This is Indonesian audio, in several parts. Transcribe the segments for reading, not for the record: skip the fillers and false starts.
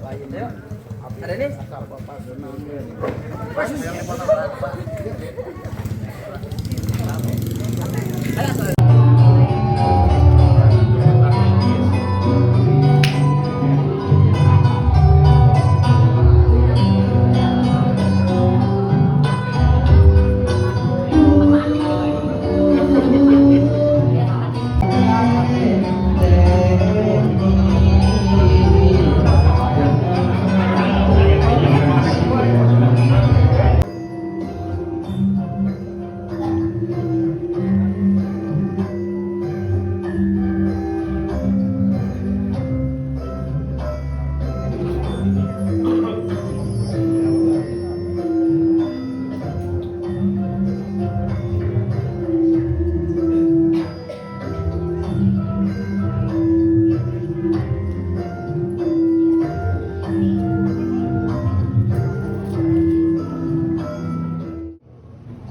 Ayo. Ada nih.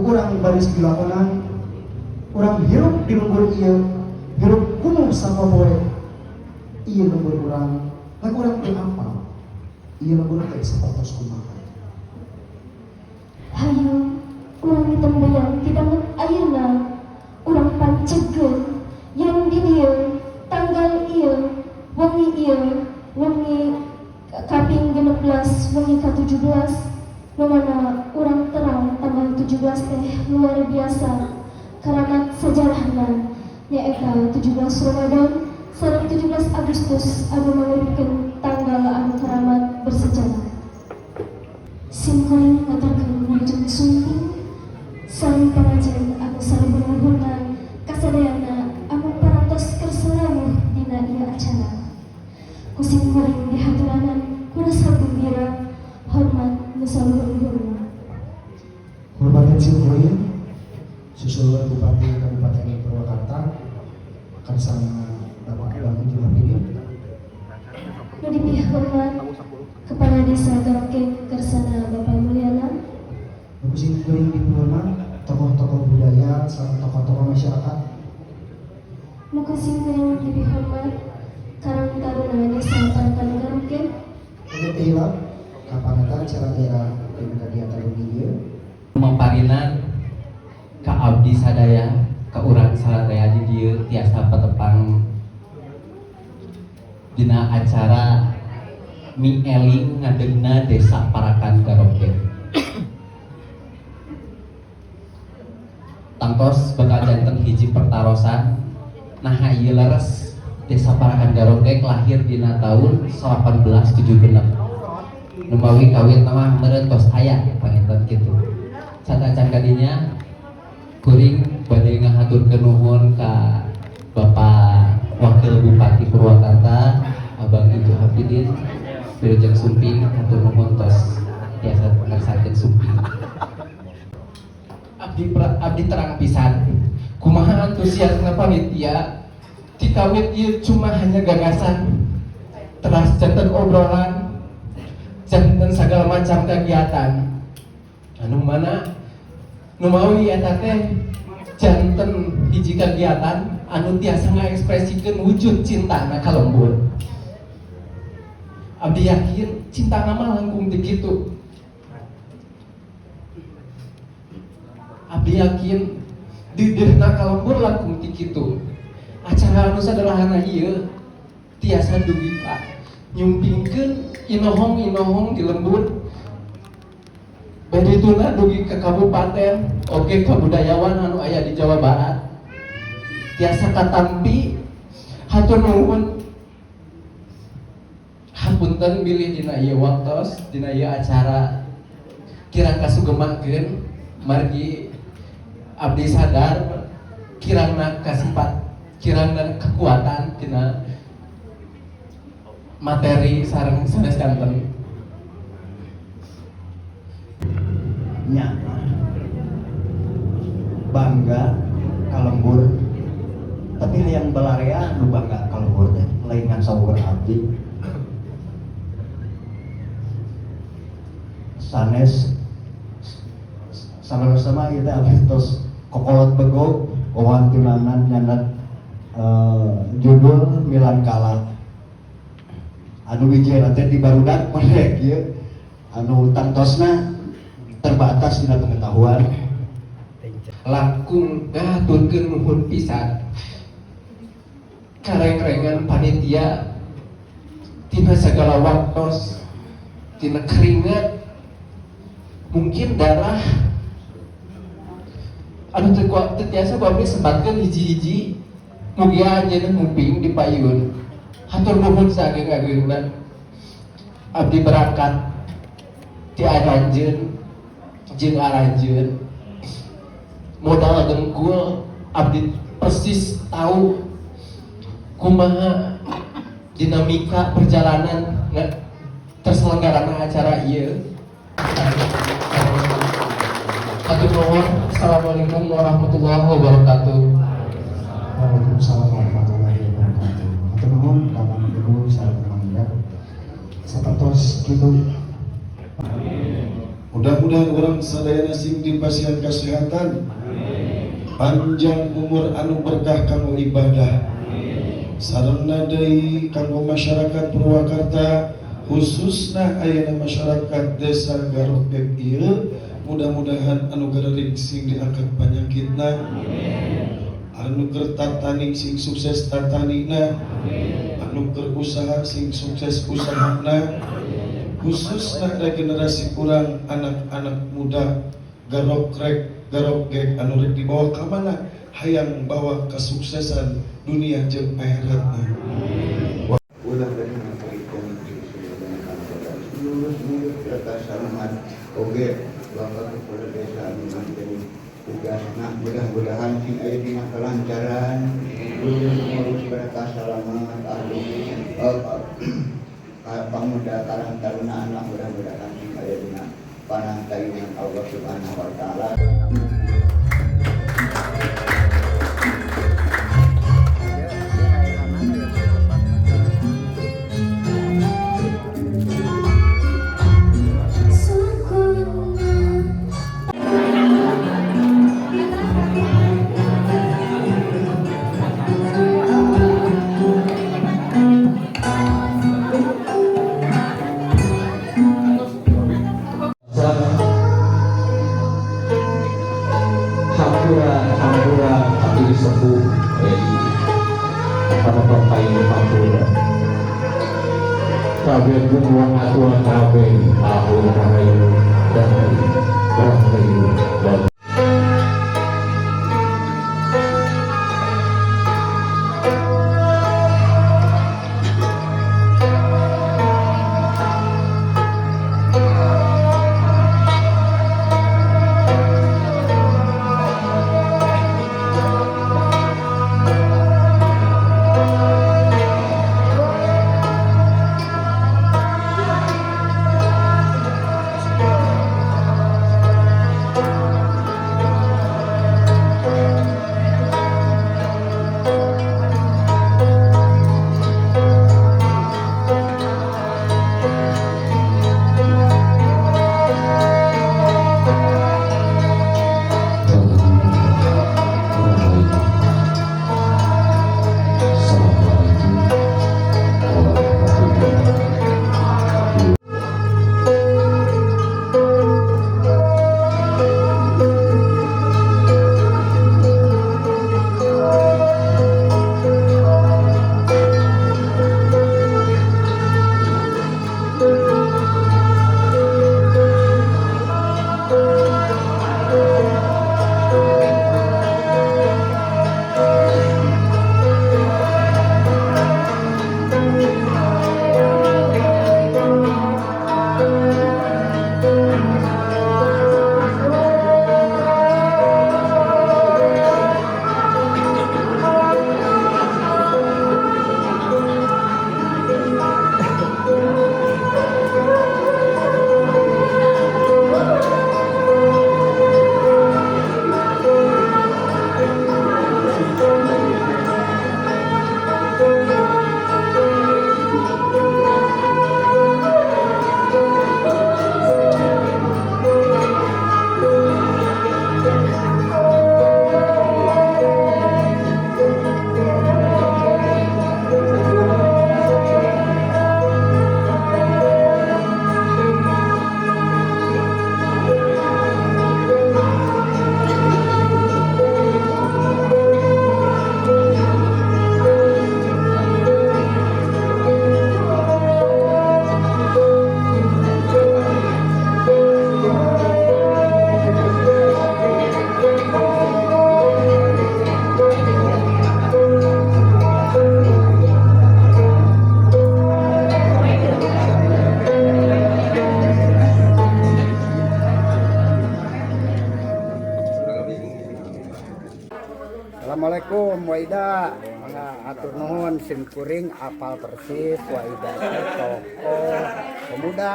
Kurang baris di lakonan, kurang hirup di lembur iya, hirup umum sama boy, iya lembur kurang, lah kurang teh apa? Iya lembur teh sepatos kumaha. Hayu, urang ditembayang kita ayeuna, urang pancegeun yang di dieu tanggal ieu, wengi kaping 16, wengi ka-17. Mana urang terang tanggal 17 teh luar biasa karena sejarahna nyaeta 17 Ramadan sareng 17 Agustus anu mangeureupkeun tanggal anu karamat bersejarah. Simkuring ngaturkeun wujud sumping sareng pangajian anu saluhur-luhurna kasadayana anu parantos keur salawuh dina ieu acara. Ku simkuring dihaturanan ku rasa gembira hormat nusaluhur-luhurna. Hormatan simkuring susul Bupati Kabupaten Purwakarta Karsana Bapak Abdul Hamidin. Nu dipih hormat Kepala Desa Garokeng Kersana Bapak Mulyana. Nu simkuring dihormat tokoh-tokoh budaya serta tokoh-tokoh masyarakat. Nu simkuring dipih hormat Karang Taruna Desa Parakan Garokeng. Ini tehilap kapanatan cara daerah di kegiatan dunia memparinan ka abdi sadaya ka urang sadaya di dieu tiasa patepang dina acara mieling ngadegna Desa Parakan Garokeng. Tangtos bakal janten hiji pertarosan nah ieu leres Desa Parakan Garokeng lahir dina tahun 1876. Numawi kawin mah meureun tos aya panginten kitu. Catacan kadinya kuring bade ngahaturkeun nuhun ka Bapak Wakil Bupati Purwakarta Abang Ibu Hafidin Wilujeng Sumping hatur nuhun tos tiasa ngarsakeun sumping. Abdi terang pisan kumaha antusiasna panitia ti kawin ieu cuma hanya gagasan teras janten obrolan janten segala macam kegiatan anu mana numawi eta teh janten hiji kegiatan anu tiasa ngaekspresikeun wujud cintana ka lembur. Abdi yakin cintana mah langkung teu kitu. Abdi yakin dideurna ka lembur langkung teu kitu. Acara anu sederhana ieu tiasa dugi ka nyumpingkeun inohong di lembur bedituna dugi ke kabupaten oge kabudayawan anu aya di Jawa Barat tiasa katampi hatur nuhun hapunten bilih dina ieu waktos dina ieu acara kirang kasugemakeun margi abdi sadar kirangna kasipat kirangna kekuatan dina materi sareng sanes kanten nya bangga kalembur tapi yang belarea nu bangga kalembur teh lain ngan saueur abdi sanes sama ieu teh abdi tos kokolot begog wawantunanan nyandat judul Milan Kalah anu wijian teh di barudak merek ya anu tantosna terbatas dina pengetahuan langkung ngaturkeun nuhun pisan kareng-rengan panitia tina segala waktos tina keringat mungkin darah anu tetiasa bami sempatkeun hiji-hiji mugi anjeunna ngumping di payun hatur nuhun sageung-ageungna abdi berangkat ti aranjeun jeung aranjeun modal dengkul abdi persis tahu kumaha dinamika perjalanan terselenggarana acara ieu. Hatur nuhun. Assalamualaikum warahmatullahi wabarakatuh. Waalaikumsalam warahmatullahi wabarakatuh. Hatur nuhun Bapak Ibu sareng mangga sapatos kitu. Mudah-mudahan orang sadayana sing dipasihan kesehatan, panjang umur anu berkah kanggo ibadah, sarengna deui kanggo masyarakat Purwakarta, khususna ayeuna masyarakat Desa Garokdek ieu, mudah-mudahan anu garing sing diangkat panyakitna, anu keur tataning sing sukses tatanina, anu keur usaha sing sukses usahana, khususnya regenerasi kurang anak-anak muda garokgek anu rek dibawa ke mana hayang bawa kesuksesan dunia jeung akhiratna. Ulah dari mengatakan seluruh kata selamat oge bapak kepala desa menjadi tugasna mudah-mudahan sing aya dina kelancaran lulus berkah selamat pemuda karang taruna anak mudah-mudahan sing aya dina panangtayunan Allah Subhanahu wa taala. Hampura abdi sepuh pada pampain hampura kabeh wong atua kabeh ahur rahayu dan rahayu dan Waida, atur nuhun sim kuring apal persis Waida teh tokoh pemuda,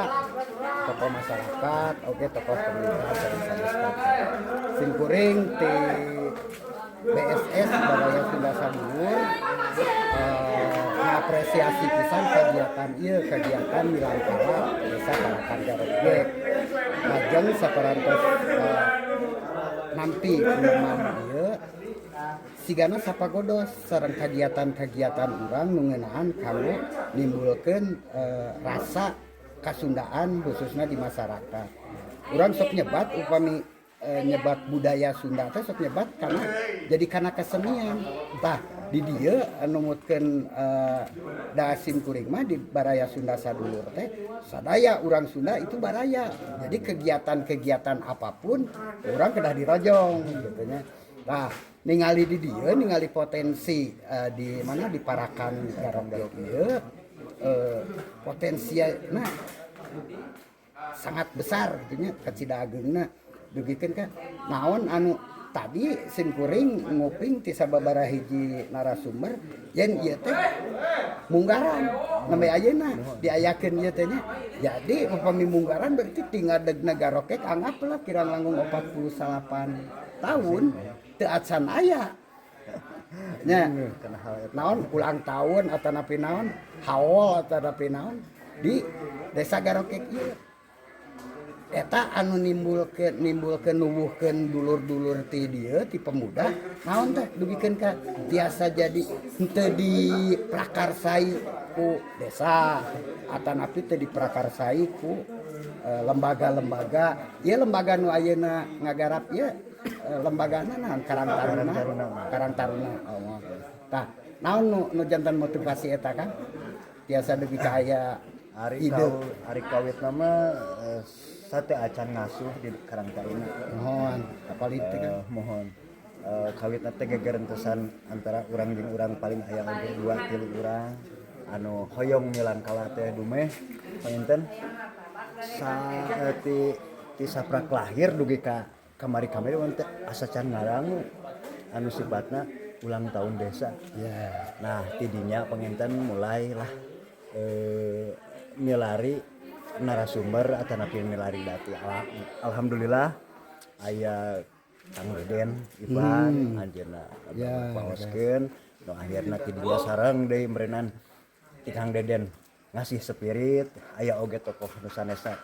tokoh masyarakat, oke tokoh pemuda dari sim kuring ti BSS Baraya Sunda Sabuur ngapresiasi pisan kegiatan ieu kegiatan milangkala desa Parakan Garogek. Lajeng saparantos nampi kumaha ieu sigana sapagodos sareng kagiatan-kagiatan urang nu ngeunaan kanggo nimbulkeun rasa kasundaan khususnya di masyarakat. Urang sok nyebat upami nyebat budaya Sunda teh sok nyebat karena jadi karena kesenian. Tah di dieu numutkeun da sim kuring mah di Baraya Sunda Sadulur teh sadaya urang Sunda itu baraya. Jadi kegiatan-kegiatan apapun urang kedah dirojong gitu nya. Nah, ningali di dieu ningali potensi di mana di Parakan Garogek ieu potensinya sangat besar gitu nya ka Cidageungna. Dugikeun ka naon anu tadi sim kuring nguping ti sababaraha hiji narasumber yen ieu teh munggaran nembe ayeuna diayakeun ieu teh nya. Jadi upami munggaran berarti tingadegna Garogek anggaplah kirang langkung 48 tahun teu acan aya nya naon ulang tahun atau napi naon haul atau napi naon di desa Garogek ieu eta anu nimbulkeun nuwuhkeun dulur-dulur ti dieu ti pemuda naon teh dugikeun ka tiasa jadi henteu diprakarsai ku desa atanapi teu diprakarsai ku lembaga-lembaga ieu lembaga nu ayeuna ngagarap ieu lembagana naon Karang Taruna oh tah naon nu janten motivasi eta kan tiasa dugi ka aya ide hari kawit nama sate acan ngasuh di Karang Taruna. Mohon apal itu kan mohon kawit teh gegerentesan antara urang jeung urang paling aya oge 2-3 urang anu hoyong milangkala teh dumeh panginten ti saprak lahir dugi ka kamari-kamari teh asa can ngarangu anu sifatna ulang tahun desa. Ya. Nah, tidinya panginten mulailah milari narasumber atau napi milari dati. Alhamdulillah aya Kang Deden Ivan anjeunna paoskeun nu akhirna tidinya sareng deui meureunan ti Kang Deden ngasih spirit aya oge tokoh nu sanesa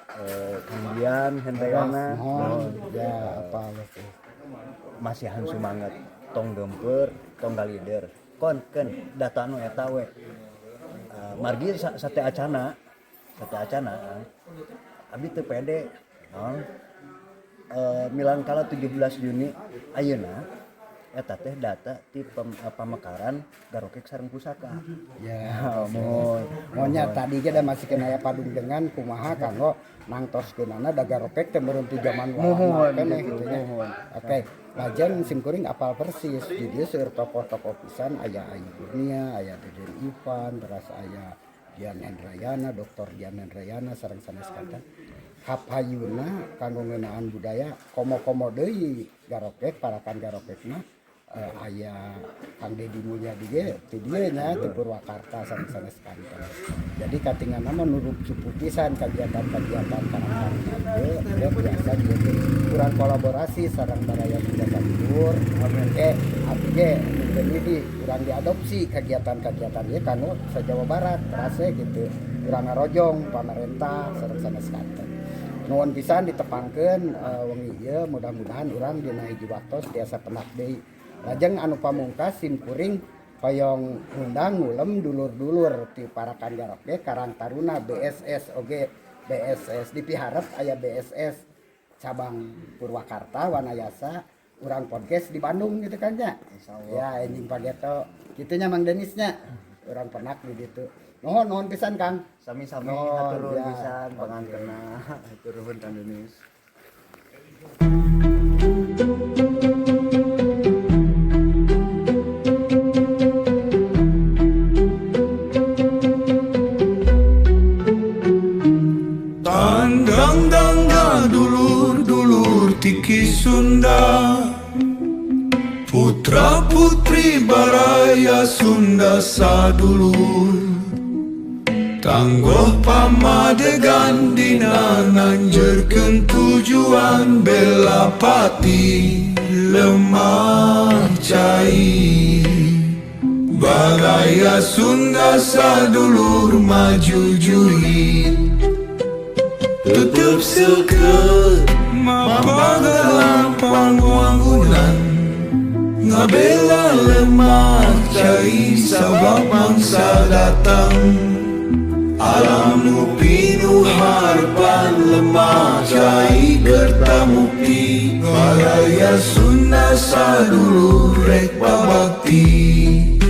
Kang Dian hendayana ya apa masih semangat tong gempeur tong galider konkeun data nu eta we margi sate acana abi teu pede milangkala 17 Juni ayeuna eta teh data ti pamekaran Garogek sareng pusaka ya mohonnya tadi ge da masih kena aya padungdengan kumaha kanggo nangtoskeunana da Garogek teh meureun ti zaman wahana keneh kitu nya oke lajeng sim kuring apal persis di dieu seueur tokoh-tokoh pisan aya Ayu Kurnia aya Deden Ivan terus aya Dian Hendrayana, Dr. Dian Hendrayana sareng sanes kata hapayuna kanggo ngeunaan budaya komo-komo deui Garogek Parakan Garogek mah aya Kang Dedi Mulyadi ge ti dieu nya ti Purwakarta sareng sanes kata. Jadi katinganna mah nurup cupu pisan kagiatan-kagiatan Parakan ieu biasa dieu kurang kolaborasi sareng Baraya Sunda Sabuur abdi ge jadi urang diadopsi kegiatan-kegiatan ieu kanggo sa-Jawa Barat rase gitu urang ngarojong pamarentah sareng sanes kata. Nuhun pisan ditepangkeun wengi ieu mudah-mudahan urang dina hiji waktos tiasa penak deui. Lajeng anu pamungkas sim kuring hoyong ngundang ngulem dulur-dulur ti Parakan Garogek Karang Taruna BSS oge BSS dipiharep aya BSS cabang Purwakarta Wanayasa urang podcast di Bandung gitu kan nya. Ya enjing pageto kitu nya Mang Denisnya urang penak di ditu. Nuhun pisan Kang. Sami-sami hatur nuhun pisan pangantenna hatur nuhun Kang Denis. Tandang dulur-dulur tiki Sunda, putra putri Wibaraya Sunda sadulur Tangguh pamadegan dina nganjerkeun tujuan bela pati lemah cai Baraya Sunda sadulur maju julit tutup seukeut mapagelang pangwangunan ngabela lemah cai sabab mangsa datang alam nu pinuh harapan lemah cai gerta mukti Baraya Sunda sadulur rek babakti